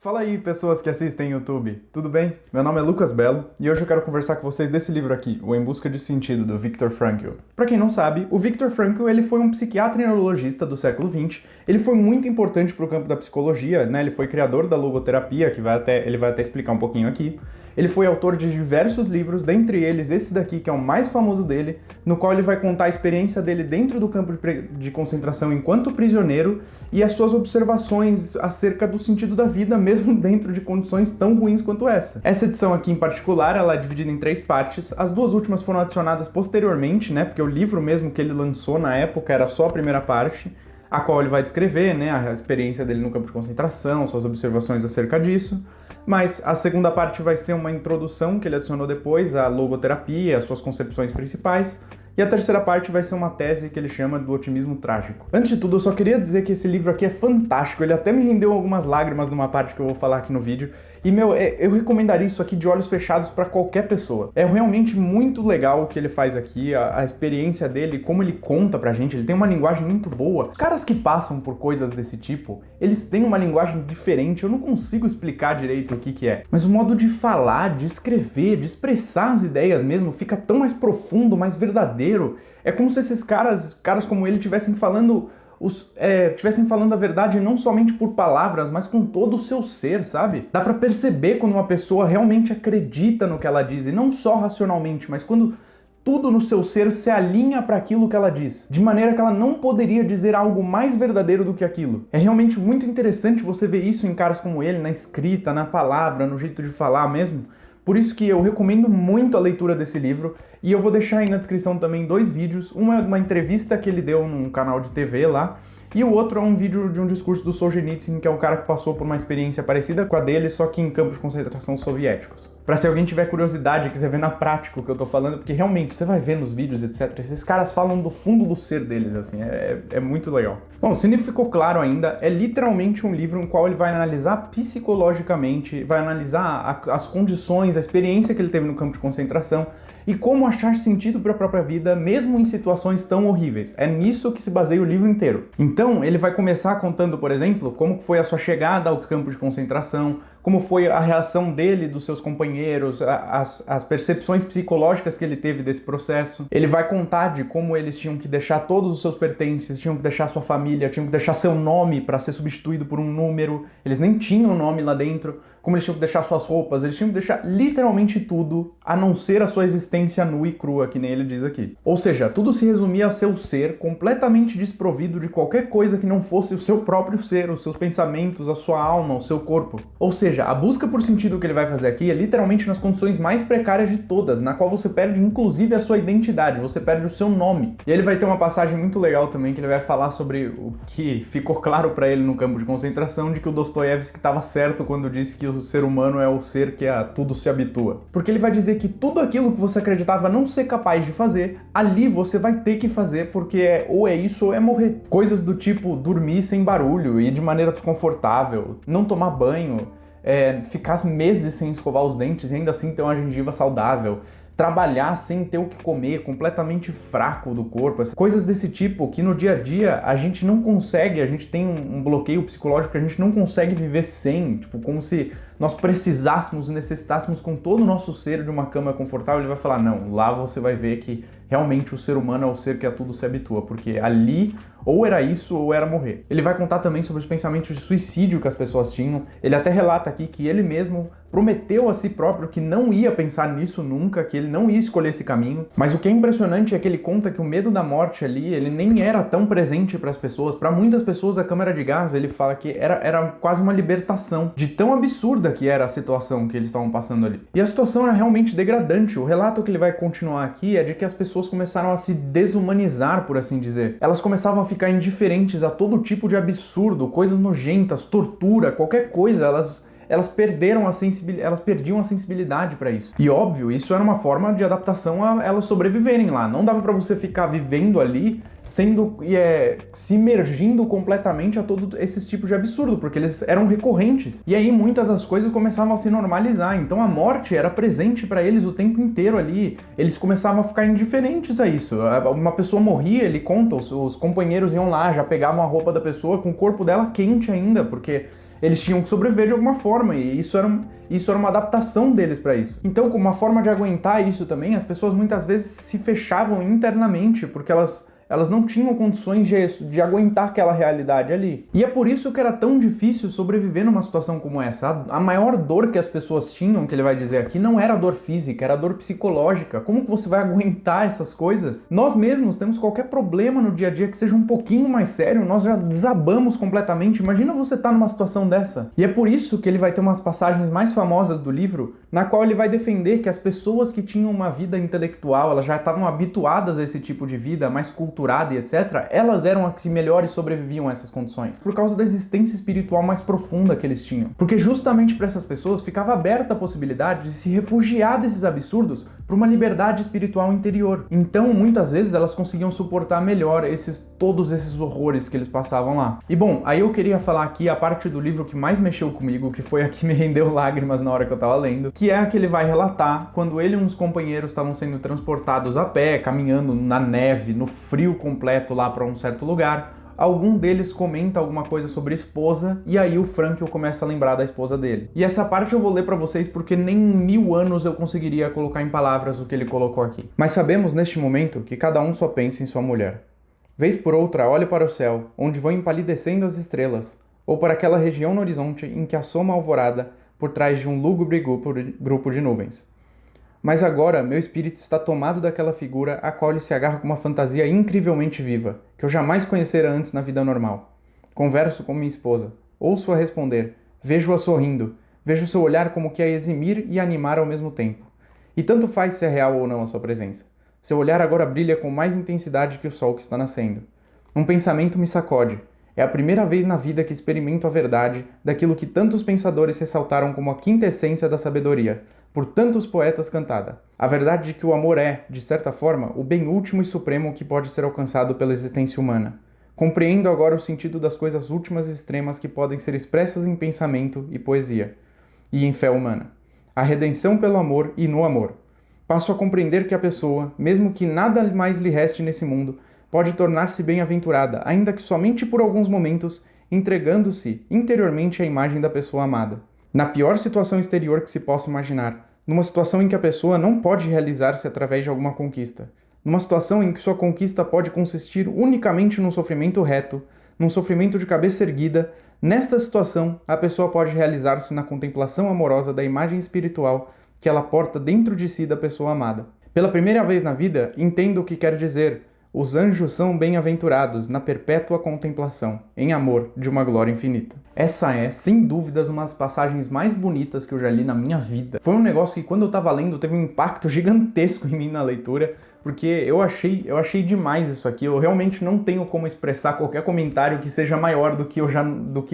Fala aí, pessoas que assistem YouTube, tudo bem? Meu nome é Lucas Belo e hoje eu quero conversar com vocês desse livro aqui, O Em Busca de Sentido, do Viktor Frankl. Pra quem não sabe, o Viktor Frankl ele foi um psiquiatra e neurologista do século XX. Ele foi muito importante pro campo da psicologia, né? Ele foi criador da logoterapia, que ele vai até explicar um pouquinho aqui. Ele foi autor de diversos livros, dentre eles esse daqui, que é o mais famoso dele, no qual ele vai contar a experiência dele dentro do campo de concentração enquanto prisioneiro e as suas observações acerca do sentido da vida, mesmo dentro de condições tão ruins quanto essa. Essa edição aqui em particular, ela é dividida em 3 partes. As 2 últimas foram adicionadas posteriormente, né, porque o livro mesmo que ele lançou na época era só a primeira parte, a qual ele vai descrever, né, a experiência dele no campo de concentração, suas observações acerca disso. Mas a segunda parte vai ser uma introdução que ele adicionou depois, a logoterapia, as suas concepções principais. E a terceira parte vai ser uma tese que ele chama do otimismo trágico. Antes de tudo, eu só queria dizer que esse livro aqui é fantástico. Ele até me rendeu algumas lágrimas numa parte que eu vou falar aqui no vídeo. E, eu recomendaria isso aqui de olhos fechados para qualquer pessoa. É realmente muito legal o que ele faz aqui, a experiência dele, como ele conta pra gente. Ele tem uma linguagem muito boa. Os caras que passam por coisas desse tipo, eles têm uma linguagem diferente. Eu não consigo explicar direito o que é. Mas o modo de falar, de escrever, de expressar as ideias mesmo, fica tão mais profundo, mais verdadeiro. É como se esses caras como ele estivessem falando a verdade não somente por palavras, mas com todo o seu ser, sabe? Dá pra perceber quando uma pessoa realmente acredita no que ela diz, e não só racionalmente, mas quando tudo no seu ser se alinha para aquilo que ela diz, de maneira que ela não poderia dizer algo mais verdadeiro do que aquilo. É realmente muito interessante você ver isso em caras como ele, na escrita, na palavra, no jeito de falar mesmo. Por isso que eu recomendo muito a leitura desse livro, e eu vou deixar aí na descrição também 2 vídeos. Um é uma entrevista que ele deu num canal de TV lá, e o outro é um vídeo de um discurso do Solzhenitsyn, que é um cara que passou por uma experiência parecida com a dele, só que em campos de concentração soviéticos. Pra se alguém tiver curiosidade e quiser ver na prática o que eu tô falando, porque realmente você vai ver nos vídeos, etc. Esses caras falam do fundo do ser deles, assim, é muito legal. Bom, se não ficou claro ainda, é literalmente um livro no qual ele vai analisar psicologicamente, vai analisar as condições, a experiência que ele teve no campo de concentração e como achar sentido para a própria vida, mesmo em situações tão horríveis. É nisso que se baseia o livro inteiro. Então, ele vai começar contando, por exemplo, como foi a sua chegada ao campo de concentração, como foi a reação dele e dos seus companheiros, as percepções psicológicas que ele teve desse processo. Ele vai contar de como eles tinham que deixar todos os seus pertences, tinham que deixar sua família, tinham que deixar seu nome para ser substituído por um número. Eles nem tinham nome lá dentro. Como eles tinham que deixar suas roupas, eles tinham que deixar literalmente tudo, a não ser a sua existência nua e crua, que nem ele diz aqui. Ou seja, tudo se resumia a seu ser, completamente desprovido de qualquer coisa que não fosse o seu próprio ser, os seus pensamentos, a sua alma, o seu corpo. Ou seja, a busca por sentido que ele vai fazer aqui é literalmente nas condições mais precárias de todas, na qual você perde inclusive a sua identidade, você perde o seu nome. E ele vai ter uma passagem muito legal também, que ele vai falar sobre o que ficou claro para ele no campo de concentração, de que o Dostoiévski estava certo quando disse que o ser humano é o ser que a tudo se habitua. Porque ele vai dizer que tudo aquilo que você acreditava não ser capaz de fazer, ali você vai ter que fazer, porque ou é isso ou é morrer. Coisas do tipo dormir sem barulho e de maneira desconfortável, não tomar banho, ficar meses sem escovar os dentes e ainda assim ter uma gengiva saudável, trabalhar sem ter o que comer, completamente fraco do corpo, coisas desse tipo que no dia a dia a gente não consegue, a gente tem um bloqueio psicológico que a gente não consegue viver sem, tipo, como se nós precisássemos, necessitássemos com todo o nosso ser de uma cama confortável. Ele vai falar, não, lá você vai ver que realmente o ser humano é o ser que a tudo se habitua, porque ali ou era isso ou era morrer. Ele vai contar também sobre os pensamentos de suicídio que as pessoas tinham. Ele até relata aqui que ele mesmo prometeu a si próprio que não ia pensar nisso nunca, que ele não ia escolher esse caminho. Mas o que é impressionante é que ele conta que o medo da morte ali, ele nem era tão presente para as pessoas. Para muitas pessoas, a câmara de gás, ele fala que era quase uma libertação, de tão absurda que era a situação que eles estavam passando ali. E a situação era realmente degradante. O relato que ele vai continuar aqui é de que as pessoas começaram a se desumanizar, por assim dizer. Elas começavam a ficar indiferentes a todo tipo de absurdo, coisas nojentas, tortura, qualquer coisa. Elas perdiam a sensibilidade para isso. E óbvio, isso era uma forma de adaptação a elas sobreviverem lá. Não dava para você ficar vivendo ali se imergindo completamente a todos esses tipos de absurdo, porque eles eram recorrentes. E aí muitas das coisas começavam a se normalizar. Então a morte era presente para eles o tempo inteiro ali. Eles começavam a ficar indiferentes a isso. Uma pessoa morria, ele conta, os companheiros iam lá, já pegavam a roupa da pessoa com o corpo dela quente ainda, porque Eles tinham que sobreviver de alguma forma, e isso era uma adaptação deles para isso. Então, como uma forma de aguentar isso também, as pessoas muitas vezes se fechavam internamente, porque elas não tinham condições de aguentar aquela realidade ali. E é por isso que era tão difícil sobreviver numa situação como essa. A maior dor que as pessoas tinham, que ele vai dizer aqui, não era dor física, era dor psicológica. Como que você vai aguentar essas coisas? Nós mesmos temos qualquer problema no dia a dia que seja um pouquinho mais sério, nós já desabamos completamente. Imagina você estar numa situação dessa. E é por isso que ele vai ter umas passagens mais famosas do livro, na qual ele vai defender que as pessoas que tinham uma vida intelectual, elas já estavam habituadas a esse tipo de vida, mais cultural e etc., elas eram as que melhores sobreviviam a essas condições, por causa da existência espiritual mais profunda que eles tinham. Porque justamente para essas pessoas ficava aberta a possibilidade de se refugiar desses absurdos para uma liberdade espiritual interior. Então, muitas vezes, elas conseguiam suportar melhor todos esses horrores que eles passavam lá. E bom, aí eu queria falar aqui a parte do livro que mais mexeu comigo, que foi a que me rendeu lágrimas na hora que eu tava lendo, que é a que ele vai relatar quando ele e uns companheiros estavam sendo transportados a pé, caminhando na neve, no frio completo lá para um certo lugar. Algum deles comenta alguma coisa sobre a esposa, e aí o Frankl começa a lembrar da esposa dele. E essa parte eu vou ler pra vocês porque nem em 1000 anos eu conseguiria colocar em palavras o que ele colocou aqui. Mas sabemos neste momento que cada um só pensa em sua mulher. Vez por outra olhe para o céu, onde vão empalidecendo as estrelas, ou para aquela região no horizonte em que assoma a alvorada por trás de um lúgubre grupo de nuvens. Mas agora meu espírito está tomado daquela figura a qual ele se agarra com uma fantasia incrivelmente viva, que eu jamais conhecera antes na vida normal. Converso com minha esposa, ouço-a responder, vejo-a sorrindo, vejo seu olhar como que a eximir e animar ao mesmo tempo. E tanto faz se é real ou não a sua presença. Seu olhar agora brilha com mais intensidade que o sol que está nascendo. Um pensamento me sacode. É a primeira vez na vida que experimento a verdade daquilo que tantos pensadores ressaltaram como a quinta essência da sabedoria, por tantos poetas cantada. A verdade de que o amor é, de certa forma, o bem último e supremo que pode ser alcançado pela existência humana. Compreendo agora o sentido das coisas últimas e extremas que podem ser expressas em pensamento e poesia, e em fé humana. A redenção pelo amor e no amor. Passo a compreender que a pessoa, mesmo que nada mais lhe reste nesse mundo, pode tornar-se bem-aventurada, ainda que somente por alguns momentos, entregando-se interiormente à imagem da pessoa amada. Na pior situação exterior que se possa imaginar, numa situação em que a pessoa não pode realizar-se através de alguma conquista, numa situação em que sua conquista pode consistir unicamente num sofrimento reto, num sofrimento de cabeça erguida, nesta situação a pessoa pode realizar-se na contemplação amorosa da imagem espiritual que ela porta dentro de si da pessoa amada. Pela primeira vez na vida, entendo o que quer dizer: os anjos são bem-aventurados na perpétua contemplação, em amor, de uma glória infinita. Essa é, sem dúvidas, uma das passagens mais bonitas que eu já li na minha vida. Foi um negócio que, quando eu tava lendo, teve um impacto gigantesco em mim na leitura, porque eu achei demais isso aqui. Eu realmente não tenho como expressar qualquer comentário que seja maior do que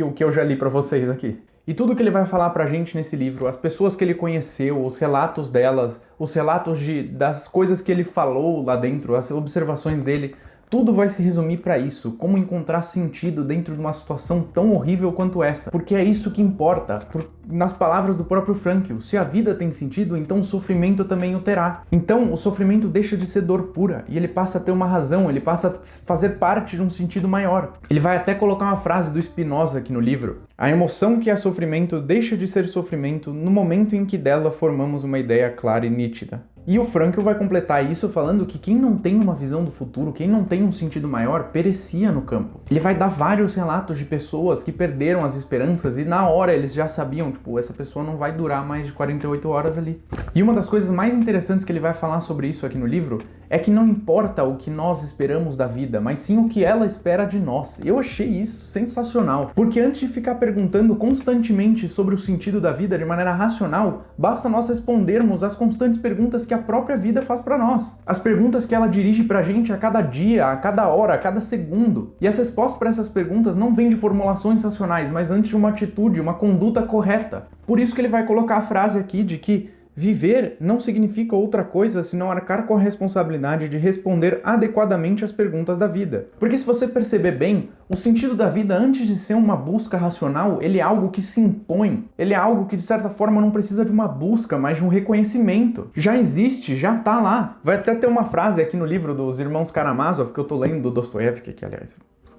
o que eu já li pra vocês aqui. E tudo que ele vai falar pra gente nesse livro, as pessoas que ele conheceu, os relatos delas, os relatos das coisas que ele falou lá dentro, as observações dele, tudo vai se resumir para isso, como encontrar sentido dentro de uma situação tão horrível quanto essa. Porque é isso que importa, nas palavras do próprio Frankl, se a vida tem sentido, então o sofrimento também o terá. Então o sofrimento deixa de ser dor pura, e ele passa a ter uma razão, ele passa a fazer parte de um sentido maior. Ele vai até colocar uma frase do Spinoza aqui no livro: a emoção que é sofrimento deixa de ser sofrimento no momento em que dela formamos uma ideia clara e nítida. E o Frankl vai completar isso falando que quem não tem uma visão do futuro, quem não tem um sentido maior, perecia no campo. Ele vai dar vários relatos de pessoas que perderam as esperanças e na hora eles já sabiam, tipo, essa pessoa não vai durar mais de 48 horas ali. E uma das coisas mais interessantes que ele vai falar sobre isso aqui no livro é que não importa o que nós esperamos da vida, mas sim o que ela espera de nós. Eu achei isso sensacional, porque antes de ficar perguntando constantemente sobre o sentido da vida de maneira racional, basta nós respondermos às constantes perguntas que a própria vida faz pra nós. As perguntas que ela dirige pra gente a cada dia, a cada hora, a cada segundo. E as respostas para essas perguntas não vêm de formulações racionais, mas antes de uma atitude, uma conduta correta. Por isso que ele vai colocar a frase aqui de que viver não significa outra coisa senão arcar com a responsabilidade de responder adequadamente às perguntas da vida. Porque se você perceber bem, o sentido da vida, antes de ser uma busca racional, ele é algo que se impõe. Ele é algo que, de certa forma, não precisa de uma busca, mas de um reconhecimento. Já existe, já tá lá. Vai até ter uma frase aqui no livro dos Irmãos Karamazov, que eu tô lendo, do Dostoiévski, que aliás,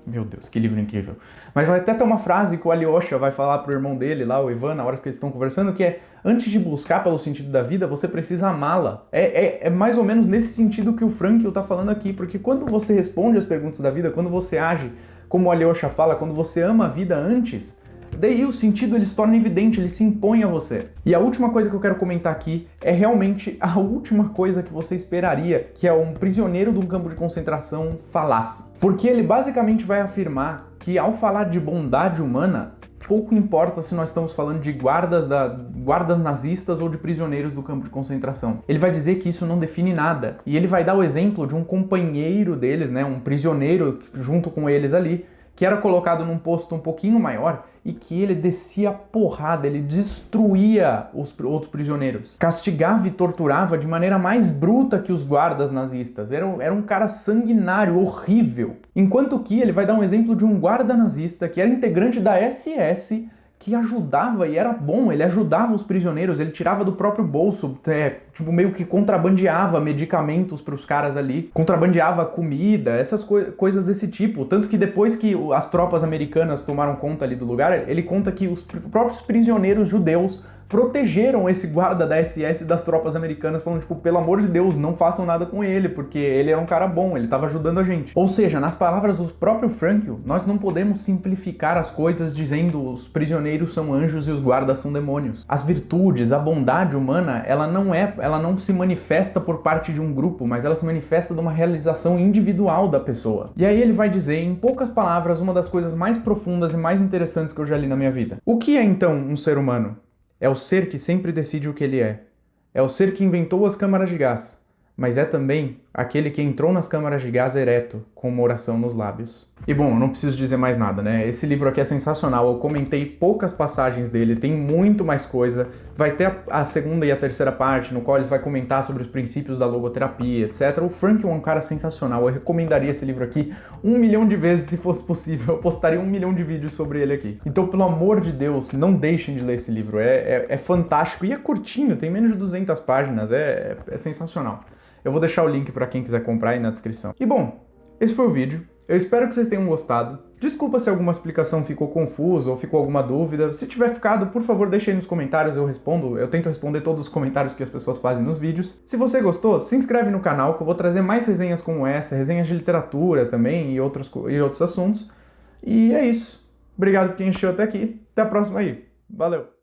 Meu Deus, que livro incrível. Mas vai até ter uma frase que o Alyosha vai falar pro irmão dele lá, o Ivan, na hora que eles estão conversando, que é: antes de buscar pelo sentido da vida, você precisa amá-la. É mais ou menos nesse sentido que o Frankl tá falando aqui, porque quando você responde as perguntas da vida, quando você age como o Alyosha fala, quando você ama a vida antes, daí o sentido ele se torna evidente, ele se impõe a você. E a última coisa que eu quero comentar aqui é realmente a última coisa que você esperaria que um prisioneiro de um campo de concentração falasse. Porque ele basicamente vai afirmar que ao falar de bondade humana, pouco importa se nós estamos falando de guardas nazistas ou de prisioneiros do campo de concentração. Ele vai dizer que isso não define nada. E ele vai dar o exemplo de um companheiro deles, né, um prisioneiro junto com eles ali, que era colocado num posto um pouquinho maior e que ele descia a porrada, ele destruía os outros prisioneiros. Castigava e torturava de maneira mais bruta que os guardas nazistas. Era um cara sanguinário, horrível. Enquanto que ele vai dar um exemplo de um guarda nazista que era integrante da SS, que ajudava e era bom, ele ajudava os prisioneiros, ele tirava do próprio bolso, tipo, meio que contrabandeava medicamentos para os caras ali, contrabandeava comida, essas coisas desse tipo. Tanto que depois que as tropas americanas tomaram conta ali do lugar, ele conta que os próprios prisioneiros judeus protegeram esse guarda da SS das tropas americanas, falando, tipo, pelo amor de Deus, não façam nada com ele, porque ele era um cara bom, ele estava ajudando a gente. Ou seja, nas palavras do próprio Frankl, nós não podemos simplificar as coisas dizendo os prisioneiros são anjos e os guardas são demônios. As virtudes, a bondade humana, ela não se manifesta por parte de um grupo, mas ela se manifesta de uma realização individual da pessoa. E aí ele vai dizer, em poucas palavras, uma das coisas mais profundas e mais interessantes que eu já li na minha vida. O que é então um ser humano? É o ser que sempre decide o que ele é. É o ser que inventou as câmaras de gás, mas é também aquele que entrou nas câmaras de gás ereto, com uma oração nos lábios. E bom, eu não preciso dizer mais nada, né? Esse livro aqui é sensacional, eu comentei poucas passagens dele, tem muito mais coisa. Vai ter a segunda e a terceira parte, no qual ele vai comentar sobre os princípios da logoterapia, etc. O Frankl é um cara sensacional, eu recomendaria esse livro aqui 1 milhão de vezes se fosse possível, eu postaria 1 milhão de vídeos sobre ele aqui. Então, pelo amor de Deus, não deixem de ler esse livro, é fantástico e é curtinho, tem menos de 200 páginas, é sensacional. Eu vou deixar o link para quem quiser comprar aí na descrição. E bom, esse foi o vídeo. Eu espero que vocês tenham gostado. Desculpa se alguma explicação ficou confusa ou ficou alguma dúvida. Se tiver ficado, por favor, deixe aí nos comentários, eu respondo. Eu tento responder todos os comentários que as pessoas fazem nos vídeos. Se você gostou, se inscreve no canal que eu vou trazer mais resenhas como essa, resenhas de literatura também e outros assuntos. E é isso. Obrigado por quem assistiu até aqui. Até a próxima aí. Valeu!